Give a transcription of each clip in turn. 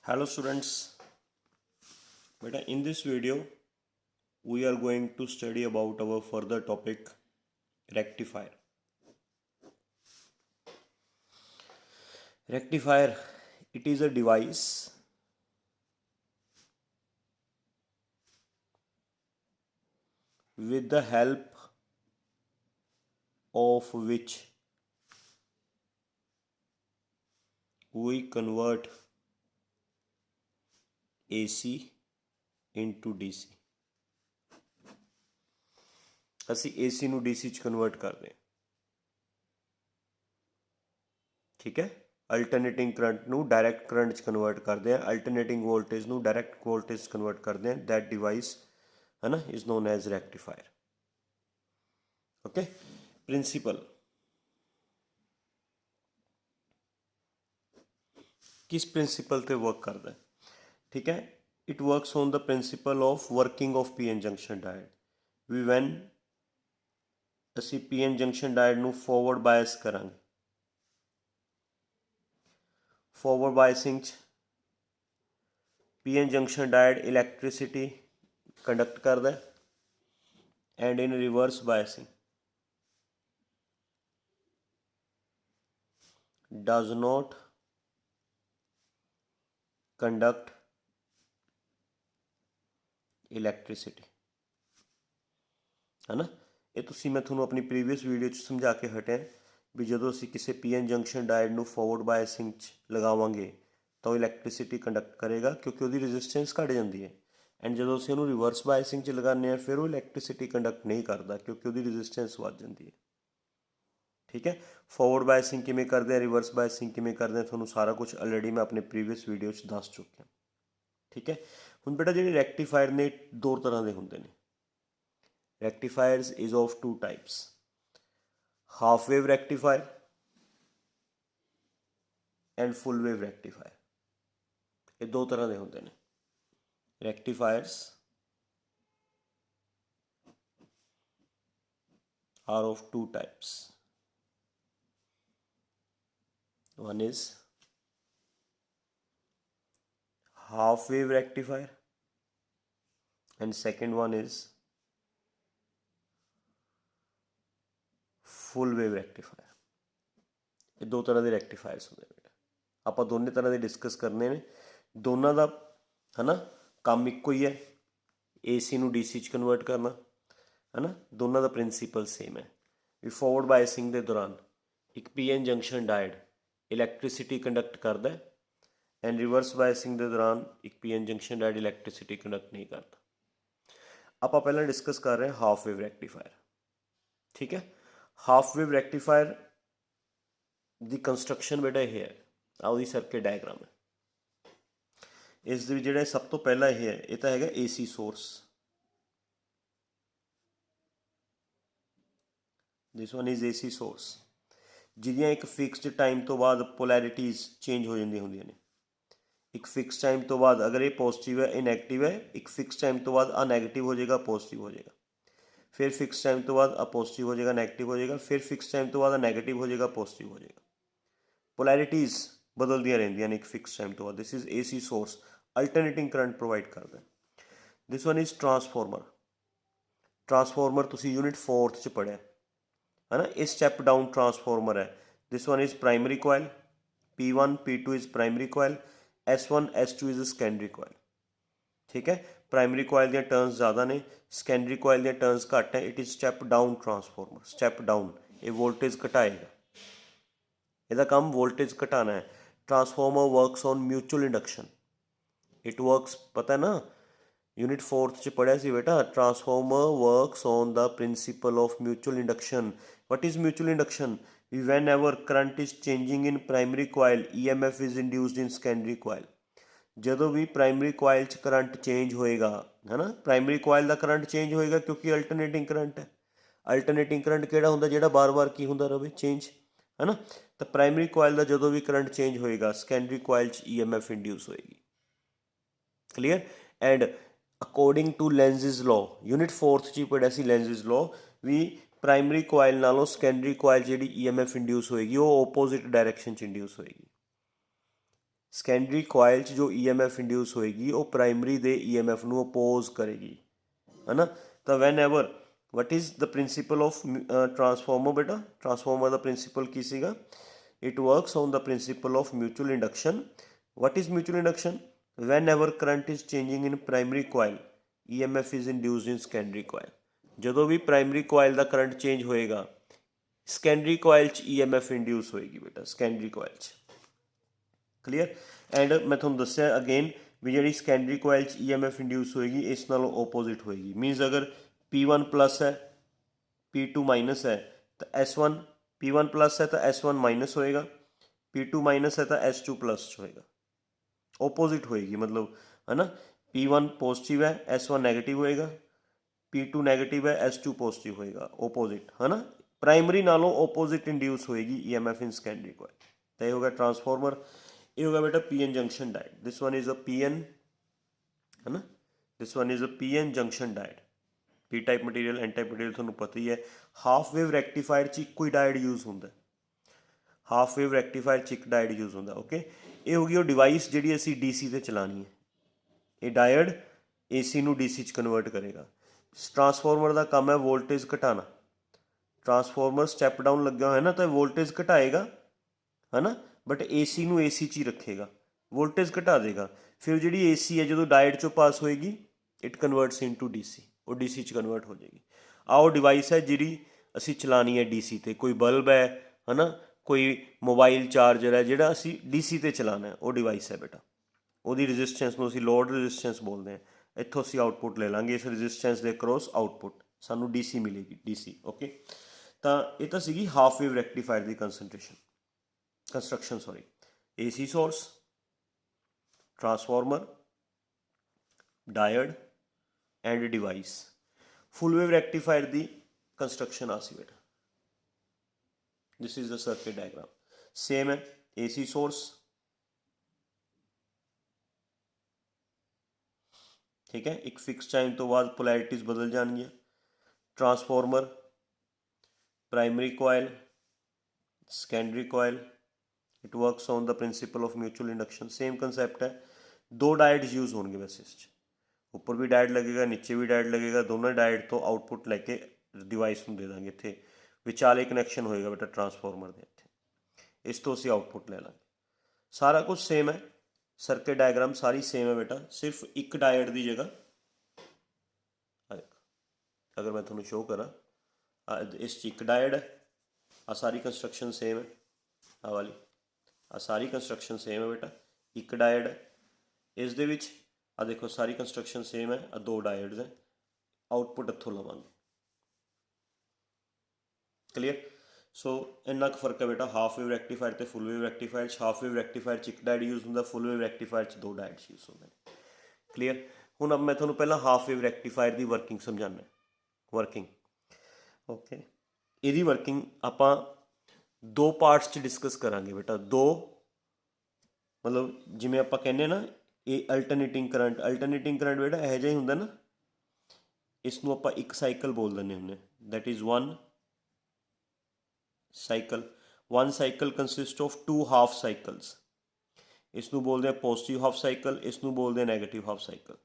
Hello students, beta in this video we are going to study about our further topic rectifier. Rectifier, it is a device with the help of which we convert AC into DC. ਅਸੀਂ AC ਨੂੰ DC 'ਚ convert ਕਰਦੇ ਹਾਂ, ਠੀਕ ਹੈ। Alternating current ਨੂੰ direct current 'ਚ convert ਕਰਦੇ ਹਾਂ, ਅਲਟਰਨੇਟਿੰਗ ਵੋਲਟੇਜ ਨੂੰ ਡਾਇਰੈਕਟ ਵੋਲਟੇਜ 'ਚ ਕਨਵਰਟ ਕਰਦੇ ਹਾਂ। ਦੈਟ ਡਿਵਾਈਸ ਹੈ ਨਾ is known as rectifier. Okay, principle किस प्रिंसीपल पे वर्क करता है, ठीक है। It works on the principle of working of P N junction diode. भी वैन असी पी एन जंक्शन डायड नू फॉरवर्ड बायस करांगे, forward biasing P N junction diode electricity conduct करता है and in reverse biasing does not conduct electricity, है ना। ये तुसी मैं थोड़ा अपनी प्रीवियस वीडियो समझा के हटे भी जो असी किसी पी एन जंक्शन डायड नू फॉरवर्ड बायसिंग लगावांगे तो इलैक्ट्रिसिटी कंडक्ट करेगा क्योंकि वो रजिस्टेंस घट जाती है। एंड जो असी उन्होंने रिवर्स बायसिंग लगाने फिर वो इलैक्ट्रिसिटी कंडक्ट नहीं करता क्योंकि वो रजिस्टेंस बढ़ जाती है, ठीक है। फॉरवर्ड बायसिंग किमें करते हैं, रिवर्स बायसिंग किमें करते हैं, थोड़ा सारा कुछ ऑलरेडी मैं अपने प्रीवियस वीडियो दस चुका, ठीक है। हुण बेटा जो रैक्टीफायर ने दो तरह के होंगे ने। Rectifiers is of two types, half wave rectifier and full wave rectifier. ये दो तरह के होंगे ने। Rectifiers are of two types, one is half wave rectifier and second one is full wave rectifier. ये दो तरह के रेक्टिफायर्स होंगे बेटा, आप दोनों तरह के डिस्कस करने ने। दोनों का है ना काम एको ही है, AC नू DC च कन्वर्ट करना, है ना। दोनों का प्रिंसीपल सेम है भी फॉरवर्ड बायसिंग के दौरान एक PN junction diode electricity conduct करता है एंड रिवर्स बायसिंग के दौरान एक PN junction diode electricity conduct नहीं करता। आप पहले डिस्कस कर रहे हैं हाफ वेव रेक्टिफायर, ठीक है। हाफ वेव रेक्टिफायर की कंस्ट्रक्शन बेटा यह है, आ सर्किट डायग्राम है। इस जो सब तो पहला यह है, ये तो है AC source, this one is AC source, जिदियाँ एक फिक्सड टाइम तो बाद पोलैरिटीज़ चेंज हो जाती होंगे ने। एक फिक्स टाइम तो बाद अगर ये पॉजिटिव है, ये नैगेटिव है, एक फिक्स टाइम तो बाद आ नैगेटिव हो जाएगा, पॉजिटिव हो जाएगा, फिर फिक्स टाइम तो बाद आ पॉजिटिव हो जाएगा, नेगेटिव हो जाएगा, फिर फिक्स टाइम तो बाद आ नैगेटिव हो जाएगा, पॉजिटिव हो जाएगा। पोलैरिटीज़ बदलदियाँ रहंदियां ने एक फिक्स टाइम तो बाद। This is AC source, alternating current provide करता है। This one is transformer. Transformer तुसी यूनिट 4th च पढ़िया है ना, ये स्टैप डाउन ट्रांसफॉर्मर है। This one is primary coil, P1 P2 is primary coil, S1 S2 is secondary coil, ठीक है। प्राइमरी कोयल दी टर्न्स ज़्यादा ने, सेकेंडरी कोयल दी टर्न्स घट है। It is step down transformer, step down, ये वोल्टेज घटाएगा, इसका काम वोल्टेज घटाना है। Transformer works on mutual induction, it works, पता है ना, यूनिट 4th च पढ़िया सी बेटा। Transformer works on the principle of mutual induction. What is mutual induction? Whenever current is changing in primary coil, EMF is induced in secondary coil. जो भी primary कोयल च करंट चेंज होएगा, है ना, प्राइमरी कोयल का करंट चेंज होएगा क्योंकि alternating current है। अल्टरनेटिंग करंट केड़ा हुंदा जेड़ा बार बार की हुंदा रहे, चेंज, है ना। तो प्राइमरी कोयल का जो भी करंट चेंज होएगा, सेकेंडरी कोयल च EMF इंड्यूस होएगी, clear. And according to Lenz's law, unit 4th च पढ़िया सी लेंजिज लॉ भी प्राइमरी कोयल नालों सेकेंडरी कोयल जी EMF इंड्यूस होएगी वो ओपोजिट डायरैक्शन च इंड्यूस होएगी। ਸੈਕੰਡਰੀ ਕੋਇਲ 'ਚ ਜੋ EMF ਇੰਡਿਊਸ ਹੋਏਗੀ ਉਹ ਪ੍ਰਾਇਮਰੀ ਦੇ EMF ਨੂੰ ਅਪੋਜ਼ ਕਰੇਗੀ, ਹੈ ਨਾ। ਤਾਂ whenever what is the principle of transformer ਬੇਟਾ, ਟਰਾਂਸਫਾਰਮਰ ਦਾ ਪ੍ਰਿੰਸੀਪਲ ਕੀ ਸੀਗਾ? It works on the principle of mutual induction. What is mutual induction? Whenever current is changing in primary coil EMF is induced in secondary coil. ਜਦੋਂ ਵੀ primary coil ਦਾ current change ਹੋਏਗਾ secondary coil 'ਚ EMF induce ਹੋਏਗੀ ਬੇਟਾ, secondary coil 'ਚ। Clear? And ਮੈਂ ਤੁਹਾਨੂੰ ਦੱਸਿਆ ਅਗੇਨ ਵੀ ਜਿਹੜੀ ਸੈਕੰਡਰੀ ਕੋਇਲ 'ਚ EMF ਇੰਡਿਊਸ ਹੋਏਗੀ ਇਸ ਨਾਲੋਂ ਓਪੋਜ਼ਿਟ ਹੋਏਗੀ। ਮੀਨਸ ਅਗਰ P1 ਪਲੱਸ ਹੈ P2 ਮਾਈਨਸ ਹੈ ਤਾਂ S1, P1 ਪਲੱਸ ਹੈ ਤਾਂ S1 ਮਾਈਨਸ ਹੋਏਗਾ, P2 ਮਾਈਨਸ ਹੈ ਤਾਂ S2 ਪਲੱਸ ਹੋਏਗਾ। ਓਪੋਜ਼ਿਟ ਹੋਏਗੀ ਮਤਲਬ, ਹੈ ਨਾ। P1 ਪੋਜ਼ਿਟਿਵ ਹੈ S1 ਨੈਗੇਟਿਵ ਹੋਏਗਾ, P2 ਨੈਗੇਟਿਵ ਹੈ S2 ਪੋਜ਼ਿਟਿਵ ਹੋਏਗਾ, ਓਪੋਜ਼ਿਟ, ਹੈ ਨਾ। ਪ੍ਰਾਇਮਰੀ ਨਾਲੋਂ ਓਪੋਜ਼ਿਟ ਇੰਡਿਊਸ ਹੋਏਗੀ EMF ਇਨ ਸੈਕੰਡਰੀ ਕੋਇਲ। ਤਾਂ ਇਹ ਹੋ ਗਿਆ ਟਰਾਂਸਫਾਰਮਰ। ਇਹ ਹੋ ਗਿਆ ਬੇਟਾ PN junction diode. This one is a PN, ਹੈ ਨਾ। This one is a PN junction diode. P type material, N type material ਤੁਹਾਨੂੰ ਪਤਾ ਹੀ ਹੈ। ਹਾਫ ਵੇਵ ਰੈਕਟੀਫਾਇਰ 'ਚ ਇੱਕੋ ਹੀ ਡਾਇਡ ਯੂਜ਼ ਹੁੰਦਾ, ਹਾਫ ਵੇਵ ਰੈਕਟੀਫਾਇਰ 'ਚ ਇੱਕ ਡਾਇਡ ਯੂਜ਼ ਹੁੰਦਾ। ਓਕੇ, ਇਹ ਹੋ ਗਈ ਉਹ ਡਿਵਾਈਸ ਜਿਹੜੀ ਅਸੀਂ DC 'ਤੇ ਚਲਾਉਣੀ ਹੈ। ਇਹ ਡਾਇਡ AC ਨੂੰ DC 'ਚ ਕਨਵਰਟ ਕਰੇਗਾ। ਟਰਾਂਸਫਾਰਮਰ ਦਾ ਕੰਮ ਹੈ ਵੋਲਟੇਜ ਘਟਾਉਣਾ। ਟਰਾਂਸਫਾਰਮਰ ਸਟੈਪ ਡਾਊਨ ਲੱਗਿਆ ਹੋਇਆ ਨਾ ਤਾਂ ਵੋਲਟੇਜ ਘਟਾਏਗਾ, ਹੈ ਨਾ, ਬਟ AC ਨੂੰ AC 'ਚ ਹੀ ਰੱਖੇਗਾ, ਵੋਲਟੇਜ ਘਟਾ ਦੇਗਾ। ਫਿਰ ਜਿਹੜੀ AC ਹੈ ਜਦੋਂ ਡਾਇਡ 'ਚੋਂ ਪਾਸ ਹੋਏਗੀ ਇਟ ਕਨਵਰਟਸ ਇਨਟੂ DC, ਉਹ DC 'ਚ ਕਨਵਰਟ ਹੋ ਜਾਏਗੀ। ਆਹ ਉਹ ਡਿਵਾਈਸ ਹੈ ਜਿਹੜੀ ਅਸੀਂ ਚਲਾਉਣੀ ਹੈ DC 'ਤੇ। ਕੋਈ ਬਲਬ ਹੈ ਨਾ, ਕੋਈ ਮੋਬਾਈਲ ਚਾਰਜਰ ਹੈ ਜਿਹੜਾ ਅਸੀਂ DC ਤੇ ਚਲਾਉਣਾ, ਉਹ ਡਿਵਾਈਸ ਹੈ ਬੇਟਾ। ਉਹਦੀ ਰਜਿਸਟੈਂਸ ਨੂੰ ਅਸੀਂ ਲੋਡ ਰਜਿਸਟੈਂਸ ਬੋਲਦੇ ਹਾਂ। ਇੱਥੋਂ ਅਸੀਂ ਆਊਟਪੁੱਟ ਲੈ ਲਾਂਗੇ, ਇਸ ਰਜਿਸਟੈਂਸ ਦੇ ਅਕਰੋਸ ਆਊਟਪੁੱਟ ਸਾਨੂੰ DC ਮਿਲੇਗੀ, DC। ਓਕੇ, ਤਾਂ ਇਹ ਤਾਂ ਸੀਗੀ ਹਾਫ ਵੇਵ ਰੈਕਟੀਫਾਇਰ ਦੀ construction sorry. AC source, transformer, diode and device. Full wave rectifier ਦੀ ਕੰਸਟਰਕਸ਼ਨ ਆ ਸੀ ਬੇਟਾ। This is the circuit diagram. Same ਹੈ, AC ਸੋਰਸ, ਠੀਕ ਹੈ, ਇੱਕ ਫਿਕਸ ਟਾਈਮ ਤੋਂ ਬਾਅਦ ਪੋਲੈਰਿਟੀਜ਼ ਬਦਲ ਜਾਣਗੀਆਂ। Transformer, primary coil, secondary coil, it works on the principle of mutual induction. Same concept ਹੈ। ਦੋ ਡਾਇਡਸ ਯੂਜ਼ ਹੋਣਗੇ ਵੈਸੇ ਇਸ 'ਚ, ਉੱਪਰ ਵੀ ਡਾਇਡ ਲੱਗੇਗਾ ਨੀਚੇ ਵੀ ਡਾਇਡ ਲੱਗੇਗਾ। ਦੋਨੋਂ ਡਾਇਡ ਤੋਂ ਆਊਟਪੁੱਟ ਲੈ ਕੇ ਡਿਵਾਈਸ ਨੂੰ ਦੇ ਦਾਂਗੇ। ਇੱਥੇ ਵਿਚਾਲੇ ਕਨੈਕਸ਼ਨ ਹੋਏਗਾ ਬੇਟਾ ਟਰਾਂਸਫਾਰਮਰ ਦੇ, ਇੱਥੇ ਇਸ ਤੋਂ ਅਸੀਂ ਆਊਟਪੁੱਟ ਲੈ ਲਾਂਗੇ। ਸਾਰਾ ਕੁਝ ਸੇਮ ਹੈ, ਸਰਕਟ ਡਾਇਗਰਾਮ ਸਾਰੀ ਸੇਮ ਹੈ ਬੇਟਾ, ਸਿਰਫ ਇੱਕ ਡਾਇਡ ਦੀ ਜਗ੍ਹਾ ਅਗਰ ਮੈਂ ਤੁਹਾਨੂੰ ਸ਼ੋਅ ਕਰਾਂ, ਇਸ 'ਚ ਇੱਕ ਡਾਇਡ ਹੈ। ਆ ਸਾਰੀ ਕੰਸਟਰਕਸ਼ਨ ਸੇਮ ਹੈ, ਆ ਵਾਲੀ, ਆ ਸਾਰੀ ਕੰਸਟਰਕਸ਼ਨ ਸੇਮ ਹੈ ਬੇਟਾ, ਇੱਕ ਡਾਇਡ ਹੈ। ਇਸ ਦੇ ਵਿੱਚ ਆ ਦੇਖੋ ਸਾਰੀ ਕੰਸਟਰਕਸ਼ਨ ਸੇਮ ਹੈ, ਆ ਦੋ ਡਾਇਡਸ ਹੈ। ਆਊਟਪੁੱਟ ਇੱਥੋਂ ਲਵਾਂਗੇ। ਕਲੀਅਰ? ਸੋ ਇੰਨਾ ਕੁ ਫਰਕ ਹੈ ਬੇਟਾ ਹਾਫ ਵੇਵ ਰੈਕਟੀਫਾਇਰ ਅਤੇ ਫੁੱਲ ਵੇਵ ਰੈਕਟੀਫਾਇਰ 'ਚ। ਹਾਫ ਵੇਵ ਰੈਕਟੀਫਾਇਰ 'ਚ ਇੱਕ ਡਾਇਡ ਯੂਜ਼ ਹੁੰਦਾ, ਫੁੱਲ ਵੇਵ ਰੈਕਟੀਫਾਇਰ 'ਚ ਦੋ ਡਾਇਡਸ ਯੂਜ਼ ਹੁੰਦੇ ਨੇ। ਕਲੀਅਰ? ਹੁਣ ਮੈਂ ਤੁਹਾਨੂੰ ਪਹਿਲਾਂ ਹਾਫ ਵੇਵ ਰੈਕਟੀਫਾਇਰ ਦੀ ਵਰਕਿੰਗ ਸਮਝਾਉਂਦਾ। ਵਰਕਿੰਗ, ਓਕੇ, ਇਹਦੀ ਵਰਕਿੰਗ ਆਪਾਂ ਦੋ ਪਾਰਟਸ 'ਚ ਡਿਸਕਸ ਕਰਾਂਗੇ ਬੇਟਾ। ਦੋ ਮਤਲਬ ਜਿਵੇਂ ਆਪਾਂ ਕਹਿੰਦੇ ਨਾ ਇਹ ਅਲਟਰਨੇਟਿੰਗ ਕਰੰਟ, ਅਲਟਰਨੇਟਿੰਗ ਕਰੰਟ ਬੇਟਾ ਇਹੋ ਜਿਹਾ ਹੀ ਹੁੰਦਾ ਨਾ, ਇਸ ਨੂੰ ਆਪਾਂ ਇੱਕ ਸਾਈਕਲ ਬੋਲ ਦਿੰਦੇ ਹੁੰਦੇ। That is one cycle. One cycle consist of two half cycles. ਇਸ ਨੂੰ ਬੋਲਦੇ ਆ ਪੋਜ਼ੀਟਿਵ ਹਾਫ ਸਾਈਕਲ, ਇਸ ਨੂੰ ਬੋਲਦੇ ਆ ਨੈਗੇਟਿਵ ਹਾਫ ਸਾਈਕਲ।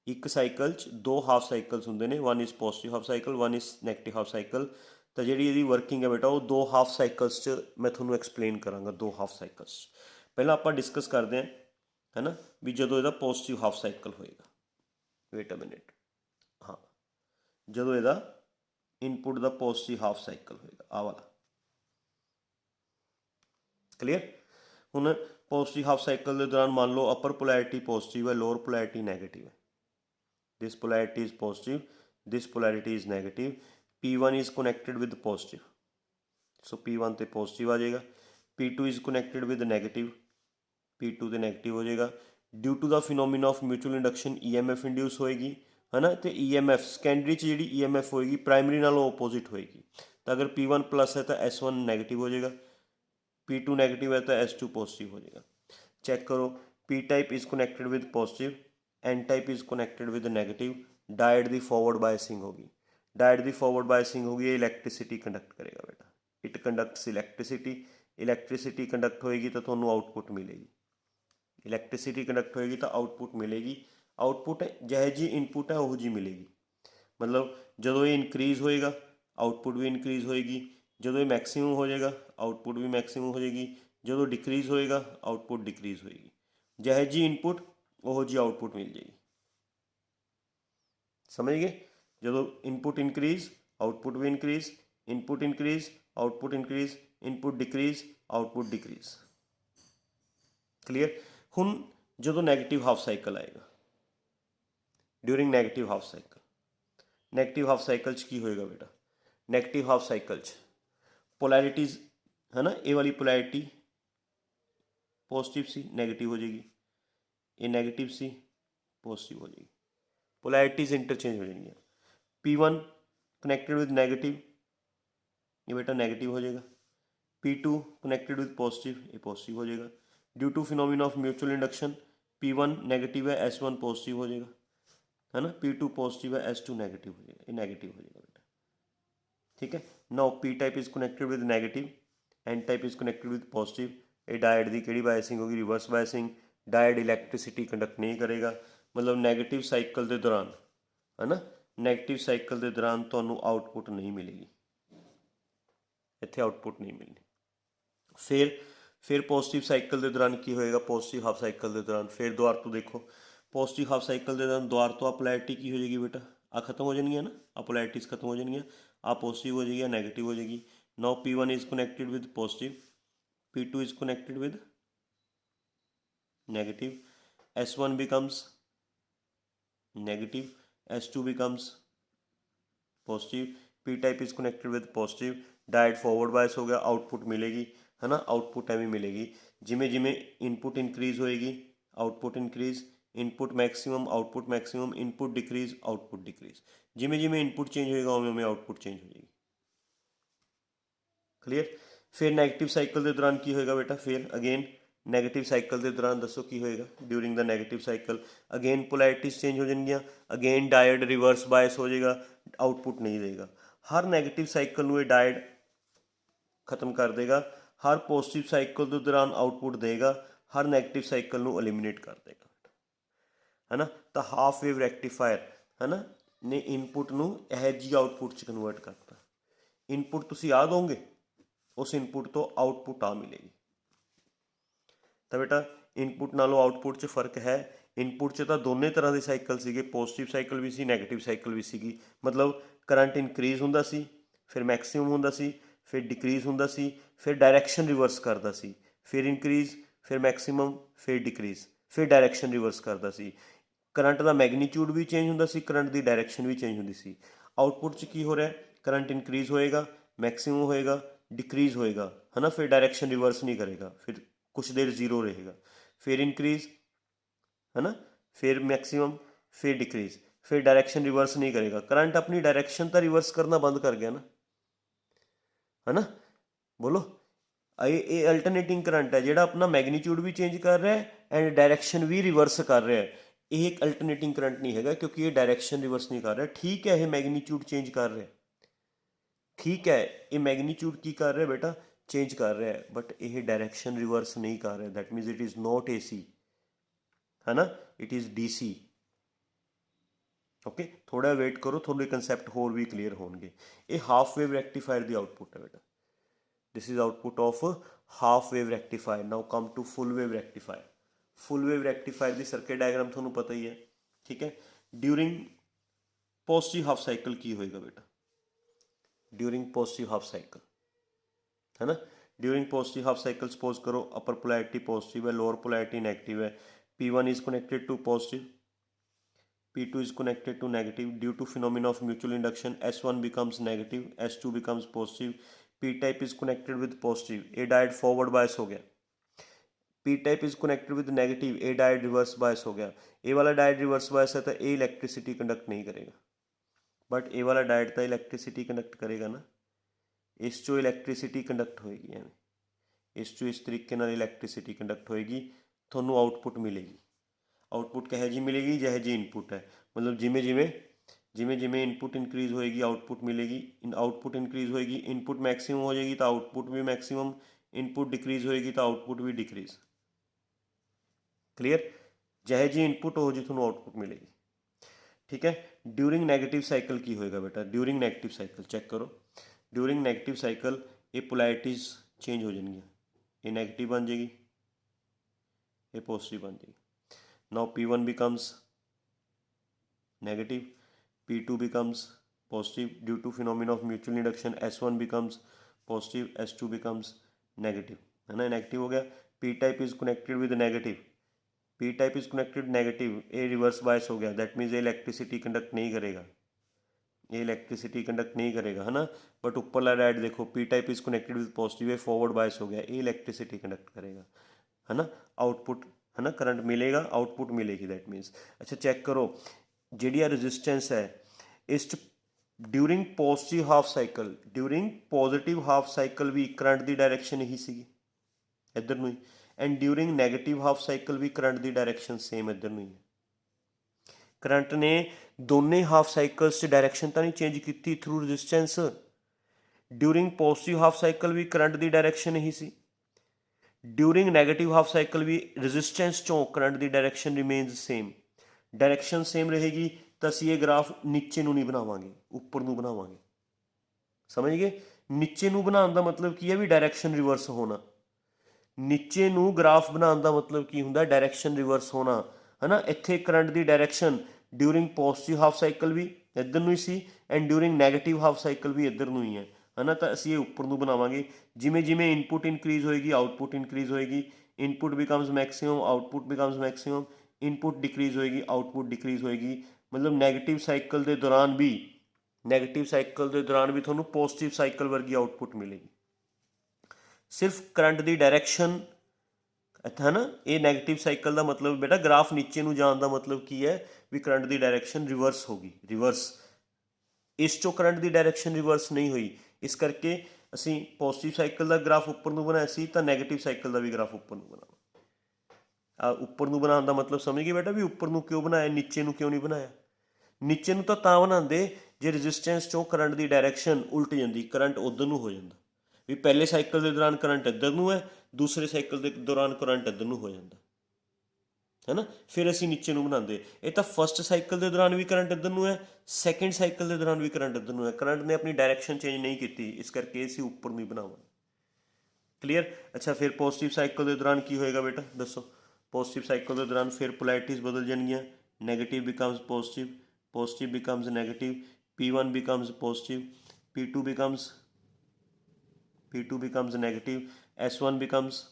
ਇੱਕ ਸਾਈਕਲ 'ਚ ਦੋ ਹਾਫ ਸਾਈਕਲਸ ਹੁੰਦੇ ਨੇ, one is positive half cycle, one is negative half cycle. ਤਾਂ ਜਿਹੜੀ ਇਹਦੀ ਵਰਕਿੰਗ ਹੈ ਬੇਟਾ ਉਹ ਦੋ ਹਾਫ ਸਾਈਕਲਸ 'ਚ ਮੈਂ ਤੁਹਾਨੂੰ ਐਕਸਪਲੇਨ ਕਰਾਂਗਾ। ਦੋ ਹਾਫ ਸਾਈਕਲਸ 'ਚ ਪਹਿਲਾਂ ਆਪਾਂ ਡਿਸਕਸ ਕਰਦੇ ਹਾਂ, ਹੈ ਨਾ, ਵੀ ਜਦੋਂ ਇਹਦਾ ਪੋਜ਼ੀਟਿਵ ਹਾਫ ਸਾਈਕਲ ਹੋਏਗਾ। ਵੇਟ ਅ ਮਿਨਟ, ਹਾਂ, ਜਦੋਂ ਇਹਦਾ ਇਨਪੁੱਟ ਦਾ ਪੋਜ਼ੀਟਿਵ ਹਾਫ ਸਾਈਕਲ ਹੋਏਗਾ, ਆਹ ਵਾਲਾ। ਕਲੀਅਰ? ਹੁਣ ਪੋਜ਼ੀਟਿਵ ਹਾਫ ਸਾਈਕਲ ਦੇ ਦੌਰਾਨ ਮੰਨ ਲਓ ਅਪਰ ਪੋਲੈਰਿਟੀ ਪੋਜ਼ੀਟਿਵ ਹੈ, ਲੋਅਰ ਪੋਲੈਰਿਟੀ ਨੈਗੇਟਿਵ ਹੈ। ਦਿਸ polarity is positive, this polarity is negative, P1 is connected with positive, so P1 ਤੇ positive ਆ ਜਾਏਗਾ। P2 is connected with negative, P2 ਤੇ negative ਹੋ ਜਾਏਗਾ। due to the phenomena of mutual induction EMF induce ਹੋਏਗੀ, ਹੈ ਨਾ, ਅਤੇ EMF ਸੈਕੰਡਰੀ 'ਚ ਜਿਹੜੀ EMF ਹੋਏਗੀ ਪ੍ਰਾਇਮਰੀ ਨਾਲੋਂ ਓਪੋਜ਼ਿਟ ਹੋਏਗੀ। ਤਾਂ ਅਗਰ P1 ਪਲੱਸ ਹੈ ਤਾਂ S1 ਨੈਗੇਟਿਵ ਹੋ ਜਾਏਗਾ, P2 ਨੈਗੇਟਿਵ ਹੈ ਤਾਂ S2 ਪੋਜ਼ੀਟਿਵ ਹੋ ਜਾਏਗਾ। ਚੈੱਕ ਕਰੋ, P type is connected with positive, N type is connected with negative, diode ਦੀ ਫੋਰਵਰਡ ਬਾਇਸਿੰਗ ਹੋਗੀ। डायड ਦੀ ਫੋਰਵਰਡ ਬਾਇਸਿੰਗ ਹੋਗੀ, ਇਹ ਇਲੈਕਟ੍ਰੀਸਿਟੀ ਕੰਡਕਟ ਕਰੇਗਾ ਬੇਟਾ। It conducts electricity, electricity conduct ਹੋਏਗੀ ਤਾਂ ਤੁਹਾਨੂੰ ਆਊਟਪੁੱਟ ਮਿਲੇਗੀ। ਇਲੈਕਟ੍ਰਿਸਿਟੀ ਕੰਡਕਟ ਹੋਏਗੀ ਤਾਂ ਆਊਟਪੁੱਟ ਮਿਲੇਗੀ। ਆਊਟਪੁੱਟ ਜਿਹੋ ਜੀ ਇਨਪੁੱਟ ਹੈ ਉਹ ਜੀ ਮਿਲੇਗੀ। ਮਤਲਬ ਜਦੋਂ ਇਹ ਇਨਕਰੀਜ਼ ਹੋਏਗਾ ਆਊਟਪੁੱਟ ਵੀ ਇਨਕਰੀਜ਼ ਹੋਏਗੀ, ਜਦੋਂ ਇਹ ਮੈਕਸੀਮਮ ਹੋ ਜਾਏਗਾ ਆਊਟਪੁੱਟ ਵੀ ਮੈਕਸੀਮਮ ਹੋ ਜਾਏਗੀ, ਜਦੋਂ ਡਿਕਰੀਜ਼ ਹੋਏਗਾ ਆਊਟਪੁੱਟ ਡਿਕਰੀਜ਼ ਹੋਏਗੀ। ਜਿਹੋ ਜੀ ਇਨਪੁੱਟ ਉਹ ਜੀ ਆਊਟਪੁੱਟ ਮਿਲ ਜਾਏਗੀ। ਸਮਝ ਗਏ? ਜਦੋਂ ਇਨਪੁੱਟ ਇਨਕਰੀਜ਼ ਆਊਟਪੁੱਟ ਵੀ increase, input increase output increase, input decrease output decrease. Clear? ਹੁਣ ਜਦੋਂ ਨੈਗੇਟਿਵ ਹਾਫ ਸਾਈਕਲ ਆਏਗਾ, during negative half cycle, negative half cycle 'ਚ ਕੀ ਹੋਏਗਾ ਬੇਟਾ? ਨੈਗੇਟਿਵ ਹਾਫ ਸਾਈਕਲ 'ਚ ਪੋਲੈਰਿਟੀਜ਼ ਹੈ ਨਾ, ਇਹ ਵਾਲੀ ਪੋਲੈਰਿਟੀ ਪੋਜ਼ਿਟਿਵ ਸੀ ਨੈਗੇਟਿਵ ਹੋ ਜਾਏਗੀ, ਇਹ ਨੈਗੇਟਿਵ ਸੀ ਪੋਜ਼ਿਟਿਵ ਹੋ ਜਾਏਗੀ, पोलैरिटीज़ इंटरचेंज हो जाएंगी। P1 कनेक्टेड विद नेगेटिव, ये बेटा नेगेटिव हो जाएगा। P2 कनेक्टेड विद पॉजिटिव, ये पॉजिटिव हो जाएगा। Due to phenomena of mutual induction P1 negative है, S1 पॉजिटिव हो जाएगा, है ना। P2 पॉजिटिव है, S2 नेगेटिव हो जाएगा, ये नेगेटिव हो जाएगा बेटा। ठीक है। Now P type is connected with negative, N type is connected with positive. ये डायड की किहड़ी बायसिंग होगी? Reverse biasing. Diode electricity conduct नहीं करेगा, मतलब नैगेटिव साइकिल के दौरान, है ना, नैगेटिव साइकिल के दौरान तुहानू आउटपुट नहीं मिलेगी, इत्थे आउटपुट नहीं मिलनी। फिर पॉजिटिव साइकिल के दौरान की होएगा? पॉजिटिव हाफ साइकिल के दौरान फिर दोबारा तो देखो, पॉजिटिव हाफ साइकिल के दौरान दोबारा तो आ पोलैरिटी की हो जाएगी बेटा? आ खत्म हो जाएगी ना, आ पोलैरिटीज़ खत्म हो जाएगी, आ पॉजिटिव हो जाएगी, नैगेटिव हो जाएगी। Now P1 is connected with positive, P2 is connected with negative, S1 becomes negative, S2 becomes positive, P type is connected with positive, direct forward bias हो गया, आउटपुट मिलेगी, है ना, आउटपुट एवं मिलेगी। जिमें जिमें इनपुट इंक्रीज होएगी output increase, input maximum output maximum, input decrease output decrease, जिमें जिमें इनपुट चेंज होएगा उमें उमें आउटपुट चेंज हो जाएगी। क्लीयर? फिर नैगेटिव साइकिल के दौरान की होएगा बेटा? फिर अगेन नैगेटिव साइकिल के दौरान दसो की होएगा? During the negative cycle again polarities change हो जाएंगियाँ, अगेन डायड रिवर्स बायस हो जाएगा, आउटपुट नहीं देगा। हर नैगेटिव साइकिल में डायड खत्म कर देगा, हर पॉजिटिव साइकिल के दौरान आउटपुट देगा, हर नैगेटिव साइकिल को एलिमिनेट कर देगा, है ना। तो हाफ वेव रैक्टिफायर, है ना, ने इनपुट नूं यह जी आउटपुट च कन्वर्ट करता। इनपुट तुसीं आ दोगे, उस इनपुट तो आउटपुट आ मिलेगी। तो बेटा इनपुट नालों आउटपुट च फर्क है। इनपुट च तो दोनों तरह के साइकिल सीगे, पॉजिटिव साइकिल भी सी, नैगेटिव साइकिल भी सीगी। मतलब करंट इनक्रीज हुंदा सी, फिर मैक्सिमम हुंदा सी, फिर डिक्रीज हुंदा सी, फिर डायरैक्शन रिवर्स करदा सी, फिर इनक्रीज, फिर मैक्सिमम, फिर डिक्रीज, फिर डायरैक्शन रिवर्स करदा सी। करंट का मैगनीट्यूड भी चेंज हुंदा सी, करंट की डायरैक्शन भी चेंज हुंदी सी। आउटपुट च की हो रहा है? करंट इनक्रीज होएगा, मैक्सिमम होएगा, डिक्रीज होएगा, है ना, फिर डायरैक्शन रिवर्स नहीं करेगा, फिर कुछ देर जीरो रहेगा, फिर इंक्रीज, है ना, फिर मैक्सिमम, फिर डिक्रीज, फिर डायरेक्शन रिवर्स नहीं करेगा। करंट अपनी डायरेक्शन तो रिवर्स करना बंद कर गया ना, है ना। बोलो, ये अल्टरनेटिंग करंट है जिहड़ा अपना मैगनीट्यूड भी चेंज कर रहा है एंड डायरेक्शन भी रिवर्स कर रहा है। ये एक अल्टरनेटिंग करंट नहीं है, क्योंकि ये डायरेक्शन रिवर्स नहीं कर रहा है। ठीक है, ये मैगनीट्यूड चेंज कर रहा है, ठीक है, ये मैगनीट्यूड की कर रहा है बेटा? चेंज कर रहा है, बट ये डायरेक्शन रिवर्स नहीं कर रहा है। That मीनस it is not AC, है ना, इट इज़ DC। ओके, थोड़ा वेट करो, थोड़े कंसैप्ट होर भी क्लीयर होंगे। ये हाफ वेव रैक्टिफायर की आउटपुट है बेटा। This is output of half wave rectifier. Now come to full wave rectifier. Full wave rectifier की सर्किट डायग्राम थोड़ा पता ही है, ठीक है। ड्यूरिंग पॉजिटिव हाफ साइकिल की होएगा बेटा? ड्यूरिंग पॉजिटिव हाफ साइकिल, है ना, during positive half cycle suppose करो अपर पोलैरिटी पॉजिटिव है, लोअर पोलैरिटी नेगेटिव है। P1 is connected to positive, P2 is connected to negative. Due to phenomena of mutual induction, S1 becomes negative, S2 becomes positive. P type is connected with positive, A direct forward bias हो गया। P type is connected with negative, A direct reverse bias हो गया। A वाला direct reverse bias है तो A electricity conduct नहीं करेगा, but A वाला डायरेक्ट तो इलेक्ट्रिसिटी कंडक्ट करेगा ना। इस चो इलेक्ट्रिसिटी कंडक्ट होएगी, एवं इस चो इस तरीके नाल इलेक्ट्रिसिटी कंडक्ट होएगी, थोनू आउटपुट मिलेगी। आउटपुट कहे जी मिलेगी जहे जी इनपुट है। मतलब जिमें जिमें इनपुट इंक्रीज होएगी आउटपुट मिलेगी, आउटपुट इंक्रीज होएगी, इनपुट मैक्सिमम हो जाएगी तो आउटपुट भी मैक्सिमम, इनपुट डिक्रीज होएगी तो आउटपुट भी डिक्रीज। क्लीयर, ਜਿਹੇ जी इनपुट हो जी ਤੁਹਾਨੂੰ आउटपुट मिलेगी। ठीक है, ड्यूरिंग नैगेटिव साइकिल की होएगा बेटा, ड्यूरिंग नैगेटिव साइकिल चेक करो, ड्यूरिंग नैगेटिव साइकिल ये पोलैरिटीज़ चेंज हो जाएगी, ये नैगेटिव बन जाएगी, ये पॉजिटिव बन जाएगी। Now P1 becomes negative, P2 becomes positive due to phenomena of mutual induction, S1 becomes positive, S2 becomes negative, है ना, नेगेटिव हो गया। P type is connected with negative, P type is connected negative, ये reverse bias हो गया, that means ये electricity conduct नहीं करेगा, ये इलेक्ट्रिसिटी कंडक्ट नहीं करेगा, है ना। बट ऊपर डायरेक्ट देखो P type is connected with positive, ये फॉरवर्ड बायस हो गया, ये इलेक्ट्रिसिटी कंडक्ट करेगा, है ना। आउटपुट, है ना, करंट मिलेगा, आउटपुट मिलेगी, दैट मीन्स। अच्छा चेक करो, जी रजिस्टेंस है इस during positive half cycle, during positive half cycle भी करंट की डायरैक्शन यही सी इधर ਨੂੰ, and during negative half cycle भी करंट की डायरैक्शन सेम इधर ਨੂੰ है। करंट ने दोनों हाफ साइकिल्स डायरैक्शन तो नहीं चेंज की through resistance, during positive half cycle भी करंट की डायरैक्शन यही सी, ड्यूरिंग नैगेटिव हाफ साइकिल भी रजिस्टेंस चों करंट की direction remains same, direction same रहेगी तो असीं ये ग्राफ नीचे नूं नहीं बनावांगे, उपर नूं बनावांगे, समझ गए। नीचे नूं बनाउण दा मतलब की है भी डायरैक्शन रिवर्स होना, नीचे नूं ग्राफ बनाउण दा मतलब की हुंदा डायरैक्शन रिवर्स होना, है ना। इत्थे करंट की direction during positive half cycle भी इधर नूं ही सी, and during negative half cycle भी इधर नूं ही है ना। तो असीं ये उपर नूं बनावांगे, जिमें जिमें इनपुट इनक्रीज होएगी आउटपुट इनक्रीज होएगी, input becomes maximum output becomes maximum, input decrease होएगी आउटपुट डिक्रीज होएगी, मतलब नैगेटिव साइकिल के दौरान भी, नैगेटिव साइकिल के दौरान भी थोनों पॉजिटिव साइकिल वर्गी आउटपुट मिलेगी। सिर्फ करंट की डायरैक्शन, है ना, ये नैगेटिव साइकिल का मतलब बेटा ग्राफ नीचे नूं जाण दा मतलब की है भी करंट की डायरैक्शन रिवर्स होगी, रिवर्स, इस चों करंट की डायरैक्शन रिवर्स नहीं हुई, इस करके असीं पॉजिटिव साइकिल का ग्राफ उपर नूं बनाया सी, तां नैगेटिव साइकिल का भी ग्राफ उपर नूं बनावा। उपर नूं बनाउण दा मतलब समझ गए बेटा भी उपर नूं क्यों बनाया, नीचे नूं क्यों नहीं बनाया। नीचे नूं तां बनाउंदे जे रजिस्टेंस चों करंट की डायरैक्शन उल्ट जाती, करंट उधर नूं हो जाता, भी पहले साइकिल के दौरान करंट इधर नूं है, दूसरे साइकिल के दौरान करंट इधर नूं हो जाता, है ना। फिर असीं नीचे नूं बनाउंदे, ये तो फस्ट साइकिल के दौरान भी करंट इधर नूं है, सैकेंड साइकिल के दौरान भी करंट इधर नूं है, करंट ने अपनी डायरैक्शन चेंज नहीं की, इस करके असीं उपर नूं बनावांगे, क्लीयर। अच्छा फिर पॉजिटिव साइकिल के दौरान की होएगा बेटा दसो, पॉजिटिव साइकिल के दौरान फिर पोलैरिटीज़ बदल जाएंगियां, negative becomes positive, positive becomes negative, P1 becomes positive, P2 becomes negative, S1 becomes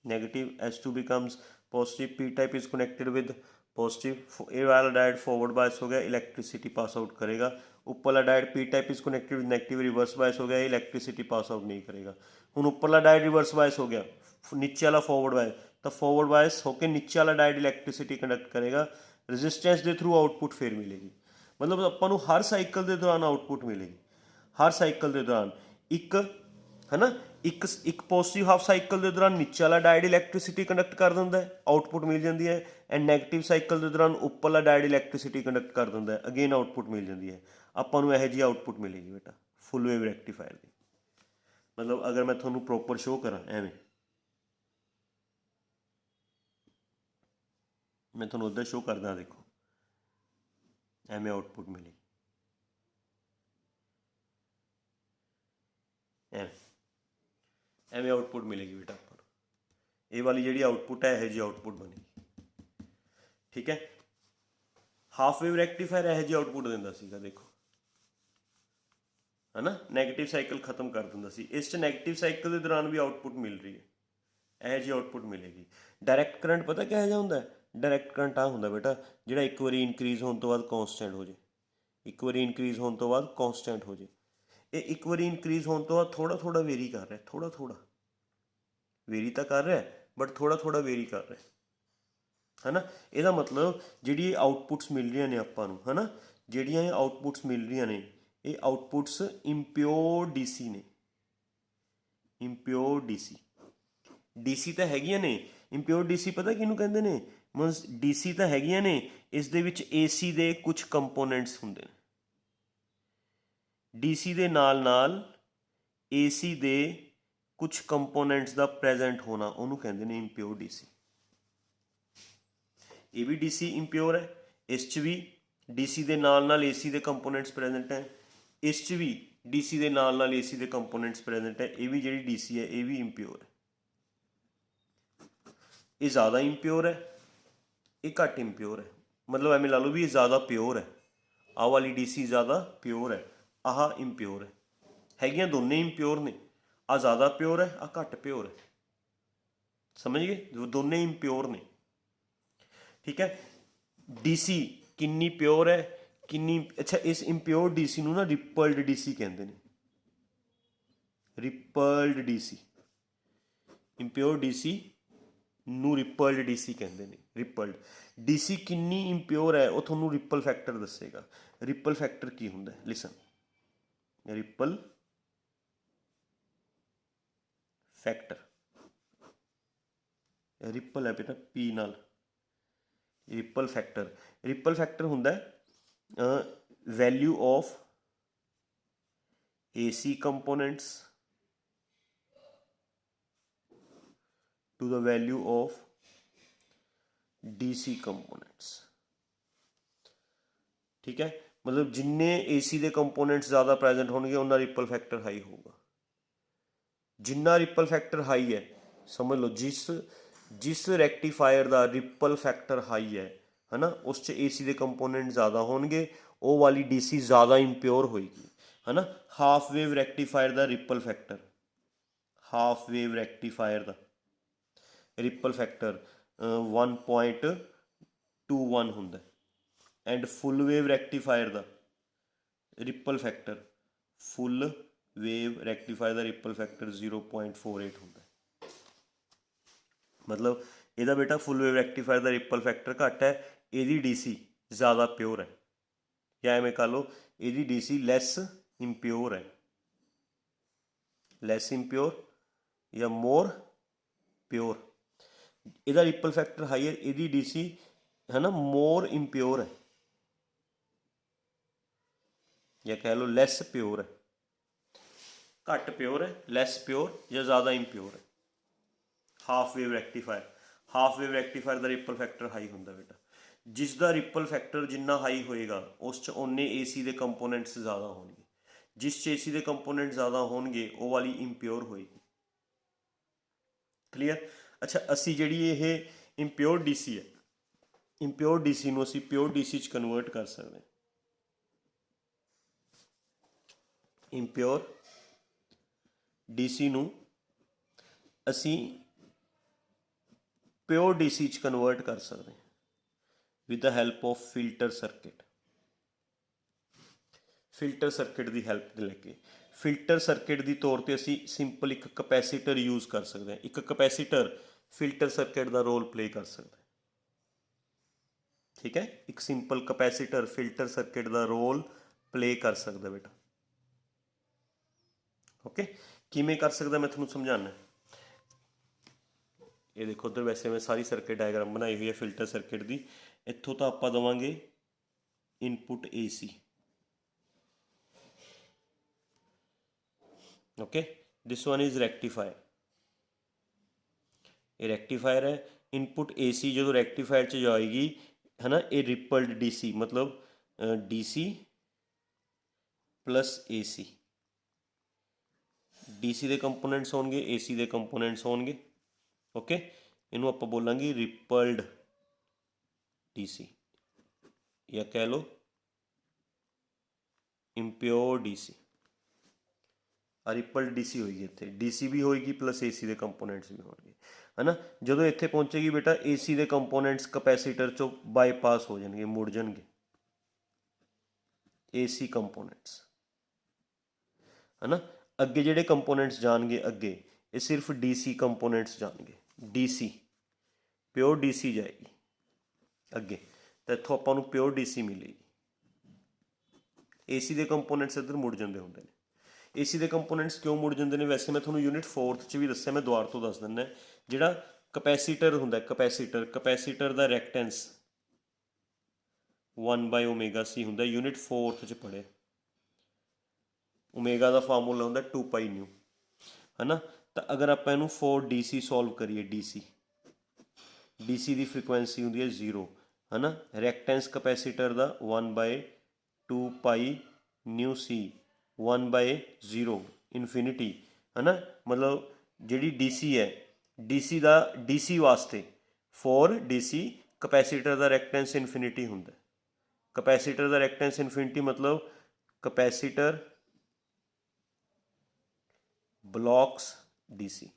negative, S2 becomes positive, P type is connected with positive, ये वाला डायरेक्ट फॉरवर्ड बायस हो गया, इलैक्ट्रिसिटी पास आउट करेगा। उपरला direct P type is connected with negative, reverse bias हो गया, electricity pass out नहीं करेगा। हुण उपरला डायरेक्ट रिवर्स बायस हो गया, नीचे वाला फॉरवर्ड बायस, तो फॉरवर्ड बायस होकर नीचे वाला डायरेक्ट इलैक्ट्रिसिटी कंडक्ट करेगा, रजिस्टेंस के थ्रू आउटपुट फिर मिलेगी, मतलब ਆਪਾਂ ਨੂੰ हर साइकिल के दौरान आउटपुट मिलेगी, हर साइकिल के दौरान एक, है ना, एक पॉजिटिव हाफ साइकिल के दौरान नीचे वाला डायरेक्ट इलैक्ट्रिसिटी कंडक्ट कर दिंदा है, आउटपुट मिल जाती है, एंड नैगेटिव साइकिल के दौरान उपरला डायरेक्ट इलैक्ट्रिसिटी कंडक्ट कर दिंदा है, अगेन आउटपुट मिल जाती है। ਆਪਾਂ ਨੂੰ ਇਹੋ ਜਿਹੀ आउटपुट मिलेगी बेटा फुल वेव रैक्टिफायर की, मतलब अगर मैं ਤੁਹਾਨੂੰ प्रॉपर शो करा ਐਵੇਂ, मैं ਤੁਹਾਨੂੰ उधर शो करदा, देखो ਐਵੇਂ आउटपुट मिलेगी, ਐਵੇਂ आउटपुट मिलेगी बेटा ਆਪਾਂ ਨੂੰ, ਇਹ वाली ਜਿਹੜੀ आउटपुट है ਇਹੋ ਜਿਹੀ आउटपुट बनेगी, ठीक है। हाफ वेव रैक्टिफायर ਇਹੋ ਜਿਹੀ आउटपुट ਦਿੰਦਾ ਸੀਗਾ, देखो, है ना, नैगेटिव साइकिल खत्म कर दिंदा सी, इस नैगेटिव साइकिल के दौरान भी आउटपुट मिल रही है, ਇਹੋ ਜਿਹੀ आउटपुट मिलेगी। डायरैक्ट करंट पता किहो जिहा हुंदा है, डायरैक्ट करंट आ हुंदा बेटा जिहड़ा एक बारी इनक्रीज होने तो बाद कॉन्सटेंट हो जाए, एक बारी इनक्रीज होने तो बाद कॉन्सटेंट हो जाए, ये एक बारी इनक्रीज होने तो बाद थोड़ा थोड़ा वेरी कर रहा है, थोड़ा थोड़ा वेरी तो कर रहा है बट थोड़ा थोड़ा वेरी कर रहा है ना। ਇਹਦਾ मतलब ਜਿਹੜੀ आउटपुट्स मिल रही ने ਆਪਾਂ ਨੂੰ, है ना, ਜਿਹੜੀਆਂ ਇਹ आउटपुट्स मिल रही ने, ये आउटपुट्स इंप्योर DC ने, इंप्योर DC ਤਾਂ ਹੈਗੀਆਂ ਨੇ, इंप्योर DC पता किहनूं ਕਹਿੰਦੇ ਨੇ, मीनस DC ਤਾਂ ਹੈਗੀਆਂ ਨੇ, ਇਸ ਦੇ ਵਿੱਚ AC ਦੇ ਕੁਝ ਕੰਪੋਨੈਂਟਸ ਹੁੰਦੇ ਨੇ, DC ਦੇ ਨਾਲ ਨਾਲ AC ਦੇ ਕੁਝ ਕੰਪੋਨੈਂਟਸ ਦਾ ਪ੍ਰੈਜ਼ੈਂਟ ਹੋਣਾ, ਉਹਨੂੰ ਕਹਿੰਦੇ ਨੇ ਇੰਪਿਓਰ DC, ਇਹ ਵੀ ਡੀਸੀ ਇੰਪਿਓਰ ਹੈ, ਇਸ 'ਚ ਵੀ ਡੀਸੀ ਦੇ ਨਾਲ ਏਸੀ ਦੇ ਕੰਪੋਨੈਂਟਸ ਪ੍ਰੈਜ਼ੈਂਟ ਹੈ, ਇਸ 'ਚ ਵੀ ਡੀਸੀ ਦੇ ਨਾਲ ਏਸੀ ਦੇ ਕੰਪੋਨੈਂਟਸ ਪ੍ਰੈਜ਼ੈਂਟ ਹੈ। ਇਹ ਵੀ ਜਿਹੜੀ ਡੀਸੀ ਹੈ ਇਹ ਵੀ ਇੰਪਿਓਰ ਹੈ। ਇਹ ਜ਼ਿਆਦਾ ਇੰਪਿਓਰ ਹੈ, ਇਹ ਘੱਟ ਇੰਪਿਓਰ ਹੈ। ਮਤਲਬ ਐਵੇਂ ਲਾ ਲਓ ਵੀ ਇਹ ਜ਼ਿਆਦਾ ਪਿਓਰ ਹੈ, ਆਹ ਵਾਲੀ ਡੀਸੀ ਜ਼ਿਆਦਾ ਪਿਓਰ ਹੈ, ਆਹ ਇੰਪਿਓਰ ਹੈ। ਹੈਗੀਆਂ ਦੋਨੇ ਇੰਪਿਓਰ ਨੇ, ਆਹ ਜ਼ਿਆਦਾ ਪਿਓਰ ਹੈ, ਆਹ ਘੱਟ ਪਿਓਰ ਹੈ। ਸਮਝ ਗਏ, ਦੋਨੇ ਇੰਪਿਓਰ ਨੇ। ਠੀਕ ਹੈ, ਡੀਸੀ ਕਿੰਨੀ ਪਿਓਰ ਹੈ, ਕਿੰਨੀ ਅੱਛਾ, ਇਸ ਇੰਪਿਓਰ ਡੀਸੀ ਨੂੰ ਨਾ ਰਿਪਲਡ ਡੀਸੀ ਕਹਿੰਦੇ ਨੇ। ਰਿਪਲਡ ਡੀਸੀ, ਇੰਪਿਓਰ ਡੀਸੀ ਨੂੰ ਰਿਪਲਡ ਡੀਸੀ ਕਹਿੰਦੇ ਨੇ। ਰਿਪਲਡ ਡੀਸੀ ਕਿੰਨੀ ਇੰਪਿਓਰ ਹੈ ਉਹ ਤੁਹਾਨੂੰ ਰਿਪਲ ਫੈਕਟਰ ਦੱਸੇਗਾ। ਰਿਪਲ ਫੈਕਟਰ ਕੀ ਹੁੰਦਾ ਹੈ, ਲਿਸਨ, ਰਿਪਲ ਫੈਕਟਰ, ਰਿਪਲ ਹੈ ਬੇਟਾ ਪੀ ਨਾਲ, ਰਿਪਲ ਫੈਕਟਰ। ਰਿਪਲ ਫੈਕਟਰ ਹੁੰਦਾ value of AC components to the value of DC components। ठीक है, मतलब जिन्ने AC ਦੇ ਕੰਪੋਨੈਂਟਸ ਜ਼ਿਆਦਾ ਪ੍ਰੈਜ਼ੈਂਟ ਹੋਣਗੇ ਉਹਨਾਂ ਰਿਪਲ ਫੈਕਟਰ ਹਾਈ ਹੋਊਗਾ। ਜਿੰਨਾ ਰਿਪਲ ਫੈਕਟਰ ਹਾਈ ਹੈ, ਸਮਝ ਲਓ ਜਿਸ ਰੈਕਟੀਫਾਇਰ ਦਾ ਰਿਪਲ ਫੈਕਟਰ ਹਾਈ ਹੈ ਨਾ, ਉਸ 'ਚ AC ਦੇ ਕੰਪੋਨੈਂਟ ਜ਼ਿਆਦਾ ਹੋਣਗੇ, ਉਹ ਵਾਲੀ DC ਜ਼ਿਆਦਾ ਇੰਪਿਓਰ ਹੋਏਗੀ, ਹੈ ਨਾ। ਹਾਫ ਵੇਵ ਰੈਕਟੀਫਾਇਰ ਦਾ ripple factor, half wave rectifier ਦਾ ਰਿਪਲ ਫੈਕਟਰ 1.21 ਹੁੰਦਾ, ਐਂਡ ਫੁੱਲ ਵੇਵ ਰੈਕਟੀਫਾਇਰ ਦਾ ripple factor, full wave rectifier ਦਾ ਰਿਪਲ ਫੈਕਟਰ 0.48 ਹੁੰਦਾ। ਮਤਲਬ ਇਹਦਾ ਬੇਟਾ ਫੁੱਲ ਵੇਵ ਰੈਕਟੀਫਾਇਰ ਦਾ ਰਿਪਲ ਫੈਕਟਰ ਘੱਟ ਹੈ, ਇਹਦੀ ਡੀਸੀ ਜ਼ਿਆਦਾ ਪਿਓਰ ਹੈ। ਜਾਂ ਐਵੇਂ ਕਰ ਲਓ, ਇਹਦੀ ਡੀਸੀ ਲੈਸ ਇੰਪਿਓਰ ਹੈ, ਲੈਸ ਇੰਪਿਓਰ ਜਾਂ ਮੋਰ ਪਿਓਰ। ਇਹਦਾ ਰਿਪਲ ਫੈਕਟਰ ਹਾਈ ਹੈ, ਇਹਦੀ ਡੀਸੀ ਹੈ ਨਾ ਮੋਰ ਇੰਪਿਓਰ ਹੈ, ਜਾਂ ਕਹਿ ਲਓ ਲੈਸ ਪਿਓਰ ਹੈ। ਘੱਟ ਪਿਓਰ ਹੈ, ਲੈਸ ਪਿਓਰ ਜਾਂ ਜ਼ਿਆਦਾ ਇੰਪਿਓਰ ਹੈ। Half wave ਰੈਕਟੀਫਾਇਰ, half wave rectifier ਦਾ ਰਿਪਲ ਫੈਕਟਰ ਹਾਈ ਹੁੰਦਾ ਬੇਟਾ। ਜਿਸ ਦਾ ਰਿਪਲ ਫੈਕਟਰ ਜਿੰਨਾ ਹਾਈ ਹੋਏਗਾ ਉਸ 'ਚ ਓਨੇ AC ਦੇ ਕੰਪੋਨੈਂਟਸ ਜ਼ਿਆਦਾ ਹੋਣਗੇ। ਜਿਸ 'ਚ AC ਦੇ ਕੰਪੋਨੈਂਟ ਜ਼ਿਆਦਾ ਹੋਣਗੇ ਉਹ ਵਾਲੀ ਇੰਪਿਓਰ ਹੋਏਗੀ। ਕਲੀਅਰ। ਅੱਛਾ, ਅਸੀਂ ਜਿਹੜੀ ਇਹ ਇੰਪਿਓਰ DC ਹੈ, ਇੰਪਿਓਰ DC ਨੂੰ ਅਸੀਂ ਪਿਓਰ DC 'ਚ ਕਨਵਰਟ ਕਰ ਸਕਦੇ ਹਾਂ। ਇੰਪਿਓਰ DC ਨੂੰ ਅਸੀਂ ਪਿਓਰ DC 'ਚ ਕਨਵਰਟ ਕਰ ਸਕਦੇ ਹਾਂ with the help of filter circuit. Filter circuit the help ਲੈ ਕੇ, ਫਿਲਟਰ ਸਰਕਿਟ ਦੀ ਤੌਰ 'ਤੇ ਅਸੀਂ ਸਿੰਪਲ ਇੱਕ ਕਪੈਸੀਟਰ ਯੂਜ਼ ਕਰ ਸਕਦੇ ਹਾਂ। ਇੱਕ ਕਪੈਸੀਟਰ ਫਿਲਟਰ ਸਰਕਿਟ ਦਾ ਰੋਲ ਪਲੇ ਕਰ ਸਕਦਾ। ਠੀਕ ਹੈ, ਇੱਕ ਸਿੰਪਲ ਕਪੈਸੀਟਰ ਫਿਲਟਰ ਸਰਕਿਟ ਦਾ ਰੋਲ ਪਲੇ ਕਰ ਸਕਦਾ ਬੇਟਾ। ਓਕੇ, ਕਿਵੇਂ ਕਰ ਸਕਦਾ ਮੈਂ ਤੁਹਾਨੂੰ ਸਮਝਾਉਣਾ। ਇਹ ਦੇਖੋ ਉੱਧਰ, ਵੈਸੇ ਮੈਂ ਸਾਰੀ ਸਰਕਿਟ ਡਾਇਗਰਾਮ ਬਣਾਈ ਹੋਈ ਹੈ ਫਿਲਟਰ ਸਰਕਿਟ ਦੀ। ਇੱਥੋਂ ਤਾਂ ਆਪਾਂ ਦੇਵਾਂਗੇ input AC। Okay, this one is rectifier, ਇਹ ਰੈਕਟੀਫਾਇਰ ਹੈ। ਇਨਪੁਟ AC ਜਦੋਂ ਰੈਕਟੀਫਾਇਰ 'ਚ ਜਾਏਗੀ ਹੈ ਨਾ, ਇਹ ਰਿਪਲਡ DC, ਮਤਲਬ DC ਪਲਸ AC, DC ਦੇ ਕੰਪੋਨੈਂਟਸ ਹੋਣਗੇ, AC ਦੇ ਕੰਪੋਨੈਂਟਸ ਹੋਣਗੇ। ਓਕੇ, ਇਹਨੂੰ ਆਪਾਂ ਬੋਲਾਂਗੇ ਰਿਪਲਡ DC, ਜਾਂ ਕਹਿ ਲਓ ਇੰਪਿਓਰ DC। ਰਿਪਲਡ DC ਹੋਏਗੀ, ਇੱਥੇ DC ਵੀ ਹੋਏਗੀ ਪਲਸ AC ਦੇ ਕੰਪੋਨੈਂਟਸ ਵੀ ਹੋਣਗੇ, ਹੈ ਨਾ। ਜਦੋਂ ਇੱਥੇ ਪਹੁੰਚੇਗੀ ਬੇਟਾ, AC ਦੇ ਕੰਪੋਨੈਂਟਸ ਕਪੈਸੀਟਰ 'ਚੋਂ ਬਾਈਪਾਸ ਹੋ ਜਾਣਗੇ, ਮੁੜ ਜਾਣਗੇ। AC ਕੰਪੋਨੈਂਟਸ, ਹੈ ਨਾ। ਅੱਗੇ ਜਿਹੜੇ ਕੰਪੋਨੈਂਟਸ ਜਾਣਗੇ ਅੱਗੇ, ਇਹ ਸਿਰਫ DC ਕੰਪੋਨੈਂਟਸ ਜਾਣਗੇ। DC ਪਿਓਰ DC ਜਾਏਗੀ ਅੱਗੇ, ਤਾਂ ਇੱਥੋਂ ਆਪਾਂ ਨੂੰ ਪਿਓਰ DC ਮਿਲੇਗੀ। AC ਦੇ ਕੰਪੋਨੈਂਟਸ ਇੱਧਰ ਮੁੜ ਜਾਂਦੇ ਹੁੰਦੇ ਨੇ। AC ਦੇ ਕੰਪੋਨੈਂਟਸ ਕਿਉਂ ਮੁੜ ਜਾਂਦੇ ਨੇ, ਵੈਸੇ ਮੈਂ ਤੁਹਾਨੂੰ ਯੂਨਿਟ 4th 'ਚ ਵੀ ਦੱਸਿਆ, ਮੈਂ ਦੁਬਾਰਾ ਤੋਂ ਦੱਸ ਦਿੰਦਾ। ਜਿਹੜਾ ਕਪੈਸੀਟਰ ਹੁੰਦਾ, ਕਪੈਸੀਟਰ ਦਾ ਰੈਕਟੈਂਸ 1/ωc ਹੁੰਦਾ, ਯੂਨਿਟ 4th 'ਚ ਪੜ੍ਹਿਆ। ਓਮੇਗਾ ਦਾ ਫਾਰਮੂਲਾ ਹੁੰਦਾ 2πν, ਹੈ ਨਾ। ਤਾਂ ਅਗਰ ਆਪਾਂ ਇਹਨੂੰ 4DC ਸੋਲਵ ਕਰੀਏ, DC ਦੀ ਫ੍ਰੀਕੁਐਂਸੀ ਹੁੰਦੀ ਹੈ 0, है ना, रिएक्टेंस कैपेसिटर दा 1/2 पाई न्यू सी 1/0 इनफिनिटी, है ना। मतलब जी DC है, DC का DC वास्ते फॉर DC कैपेसिटर का रिएक्टेंस इनफिनिटी होंगे। कैपेसिटर का रिएक्टेंस इनफिनिटी मतलब कैपेसिटर ब्लॉक्स DC,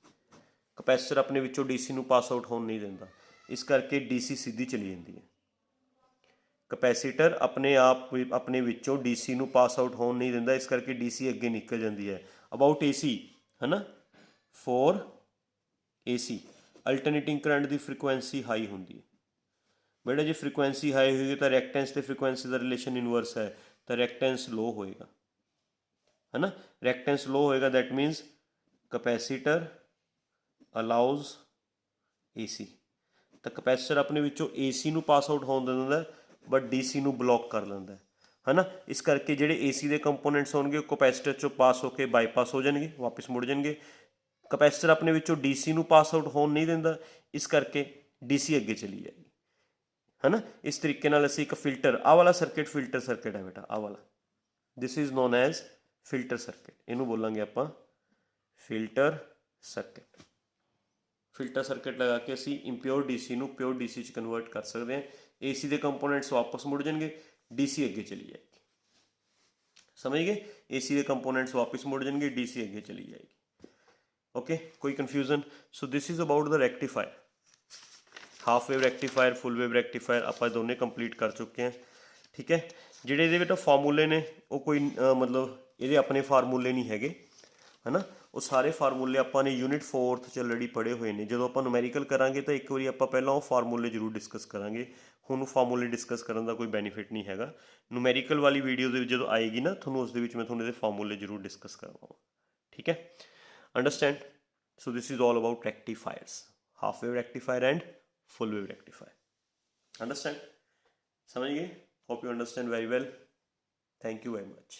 कैपेसिटर अपने विचों DC नूं पास आउट होने नहीं देता, इस करके DC सीधी चली जाती है। कैपेसिटर अपने आप अपने विचों DC नूं पास आउट होने नहीं देता, इस करके DC अगे निकल जाती है। अबाउट AC, है ना, फॉर AC अल्टरनेटिंग करंट की फ्रीकुएंसी हाई होंगी है। बेटा जी फ्रीकुएंसी हाई होगी तो रिएक्टेंस तो फ्रीकुएंसी का रिलेशन इनवर्स है, तो रिएक्टेंस लो होएगा, है ना। रिएक्टेंस लो होएगा, दैट मीनस कैपेसिटर अलाउज AC, तो कैपेसिटर अपने विचों AC नूं पास आउट होने दे दिंदा बट DC नूं ब्लॉक कर लैंदा है ना। इस करके जिहड़े AC के कंपोनेंट्स होणगे कैपेसिटर चों पास होकर बाईपास हो जाएंगे, वापस मुड़ जाएंगे। कैपेसिटर अपने विचों DC नूं पास आउट होने नहीं दिंदा, इस करके DC अगे चली जाएगी, है ना। इस तरीके नाल असीं एक फिल्टर, आ वाला सर्किट फिल्टर सर्किट है बेटा, आ वाला this is known as filter circuit, इनू बोलांगे आपां फिल्टर सर्किट। फिल्टर सर्किट लगा के असीं इंप्योर DC नूं प्योर DC च कन्वर्ट कर सकते हैं। AC के कंपोनेंट्स वापस मुड़ जाएंगे, DC अगे चली जाएगी, समझ गए। AC के कंपोनेंट्स वापस मुड़ जाएंगे, DC अगे चली जाएगी। ओके, कोई confusion? So this is about the rectifier, half wave rectifier, full wave rectifier आप दोनों कंप्लीट कर चुके हैं, ठीक है। ਜਿਹੜੇ ਇਹਦੇ ਵਿੱਚ ਫਾਰਮੂਲੇ ਨੇ ਉਹ ਕੋਈ ਮਤਲਬ ਇਹਦੇ ਆਪਣੇ ਫਾਰਮੂਲੇ ਨਹੀਂ ਹੈਗੇ, है ना। ਉਹ ਸਾਰੇ ਫਾਰਮੂਲੇ ਆਪਾਂ ਨੇ ਯੂਨਿਟ 4th 'ਚ ਆਲਰੇਡੀ ਪੜ੍ਹੇ ਹੋਏ ਨੇ। ਜਦੋਂ ਆਪਾਂ ਨੂਮੈਰੀਕਲ ਕਰਾਂਗੇ ਤਾਂ ਇੱਕ ਵਾਰੀ ਆਪਾਂ ਪਹਿਲਾਂ ਉਹ ਫਾਰਮੂਲੇ ਜ਼ਰੂਰ ਡਿਸਕਸ ਕਰਾਂਗੇ। ਹੁਣ ਫਾਰਮੂਲੇ ਡਿਸਕਸ ਕਰਨ ਦਾ ਕੋਈ ਬੈਨੀਫਿਟ ਨਹੀਂ ਹੈਗਾ। ਨੂਮੈਰੀਕਲ ਵਾਲੀ ਵੀਡੀਓ ਦੇ ਵਿੱਚ ਜਦੋਂ ਆਏਗੀ ਨਾ ਤੁਹਾਨੂੰ ਉਸ ਦੇ ਵਿੱਚ ਮੈਂ ਤੁਹਾਨੂੰ ਇਹਦੇ ਫਾਰਮੂਲੇ ਜ਼ਰੂਰ ਡਿਸਕਸ ਕਰਵਾਵਾਂ, ਠੀਕ ਹੈ। Understand? So this is all about rectifiers, half wave rectifier and full wave rectifier. Understand? समझ गए? Hope you understand very well. Thank you very much.